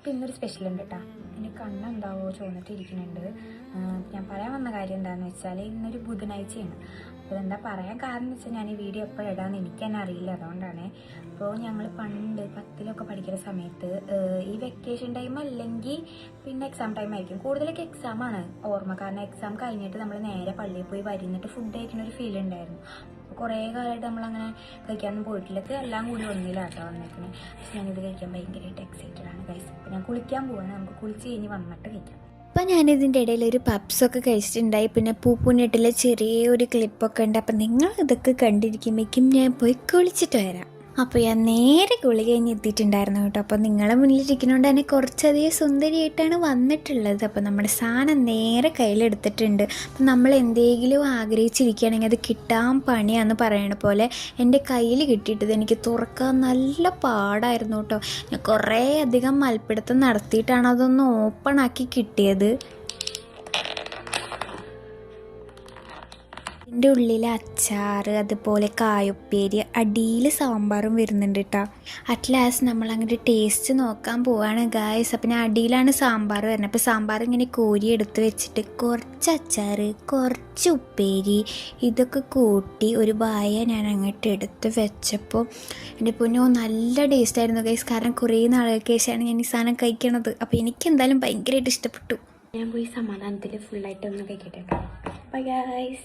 അപ്പോൾ ഇന്നൊരു സ്പെഷ്യൽ ഉണ്ട് കേട്ടോ. എനിക്ക് കണ്ണെന്താവോ ചുവന്നിട്ടിരിക്കുന്നുണ്ട്. ഞാൻ പറയാൻ വന്ന കാര്യം എന്താണെന്ന് വെച്ചാൽ ഇന്നൊരു ബുധനാഴ്ചയാണ്. അപ്പോൾ എന്താ പറയാൻ കാരണം എന്ന് വെച്ചാൽ ഞാൻ ഈ വീഡിയോ എപ്പോഴിടാന്ന് എനിക്ക് തന്നെ അറിയില്ല, അതുകൊണ്ടാണ്. അപ്പോൾ ഞങ്ങൾ പണ്ട് 10ലൊക്കെ പഠിക്കുന്ന സമയത്ത് ഈ വെക്കേഷൻ ടൈം അല്ലെങ്കിൽ പിന്നെ എക്സാം ടൈം ആയിരിക്കും, കൂടുതലൊക്കെ എക്സാമാണ് ഓർമ്മ. കാരണം എക്സാം കഴിഞ്ഞിട്ട് നമ്മൾ നേരെ പള്ളിയിൽ പോയി വരുന്നിട്ട് ഫുഡ് കഴിക്കുന്ന ഒരു ഫീൽ ഉണ്ടായിരുന്നു. കുറേ കാലമായിട്ട് നമ്മളങ്ങനെ കഴിക്കാനൊന്നും പോയിട്ടില്ല. എല്ലാം കൂടി ഒന്നില്ല കേട്ടോ വന്നേക്കണേ. പക്ഷെ ഞാനിത് കഴിക്കാൻ ഭയങ്കരമായിട്ട് എക്സൈറ്റഡ് ആണ് ഗൈസ്. അപ്പോൾ ഞാൻ കുളിക്കാൻ പോവാണ്, നമുക്ക് കുളിച്ച് കഴിഞ്ഞ് വന്നിട്ട് കഴിക്കാം. അപ്പം ഞാനിതിൻ്റെ ഇടയിൽ ഒരു പപ്സൊക്കെ കഴിച്ചിട്ടുണ്ടായി, പിന്നെ പൂപ്പൂനിട്ടിലെ ചെറിയൊരു ക്ലിപ്പൊക്കെ ഉണ്ട്. അപ്പം നിങ്ങൾ ഇതൊക്കെ കണ്ടിരിക്കുമ്പോഴേക്കും ഞാൻ പോയി കുളിച്ചിട്ട് വരാം. അപ്പോൾ ഞാൻ നേരെ കുളി കഴിഞ്ഞ് എത്തിയിട്ടുണ്ടായിരുന്നു കേട്ടോ. അപ്പോൾ നിങ്ങളെ മുന്നിലിരിക്കുന്നതുകൊണ്ട് തന്നെ കുറച്ചധികം സുന്ദരിയായിട്ടാണ് വന്നിട്ടുള്ളത്. അപ്പോൾ നമ്മുടെ സാധനം നേരെ കയ്യിലെടുത്തിട്ടുണ്ട്. അപ്പം നമ്മൾ എന്തെങ്കിലും ആഗ്രഹിച്ചിരിക്കുകയാണെങ്കിൽ അത് കിട്ടാൻ പണിയാന്ന് പറയണ പോലെ എൻ്റെ കയ്യിൽ കിട്ടിയിട്ടത് എനിക്ക് തുറക്കാൻ നല്ല പാടായിരുന്നു കേട്ടോ. ഞാൻ കുറേ അധികം മൽപ്പിടുത്തം നടത്തിയിട്ടാണ് അതൊന്ന് ഓപ്പൺ ആക്കി കിട്ടിയത്. ഇതിൻ്റെ ഉള്ളിൽ അച്ചാർ, അതുപോലെ കായുപ്പേരി, അടിയിൽ സാമ്പാറും വരുന്നുണ്ട് കേട്ടോ. അറ്റ് ലാസ്റ്റ് നമ്മളങ്ങോട്ട് ടേസ്റ്റ് നോക്കാൻ പോവാണ് ഗായ്സ്. അപ്പം അടിയിലാണ് സാമ്പാർ വരുന്നത്. അപ്പോൾ സാമ്പാർ ഇങ്ങനെ കോരി എടുത്ത് വെച്ചിട്ട് കുറച്ച് അച്ചാർ, കുറച്ച് ഉപ്പേരി ഇതൊക്കെ കൂട്ടി ഒരു വായ ഞാൻ അങ്ങോട്ട് എടുത്ത് വെച്ചപ്പോൾ എൻ്റെ പൊന്നോ നല്ല ടേസ്റ്റായിരുന്നു ഗൈസ്. കാരണം കുറേ നാളുകൾക്ക് ശേഷമാണ് ഞാൻ ഈ സാധനം കഴിക്കണത്. അപ്പോൾ എനിക്ക് എന്തായാലും ഭയങ്കരമായിട്ട് ഇഷ്ടപ്പെട്ടു. ഞാൻ പോയി സമാധാനത്തിൽ ഫുള്ളായിട്ട് ഒന്ന് കഴിക്കട്ടെ. Bye guys.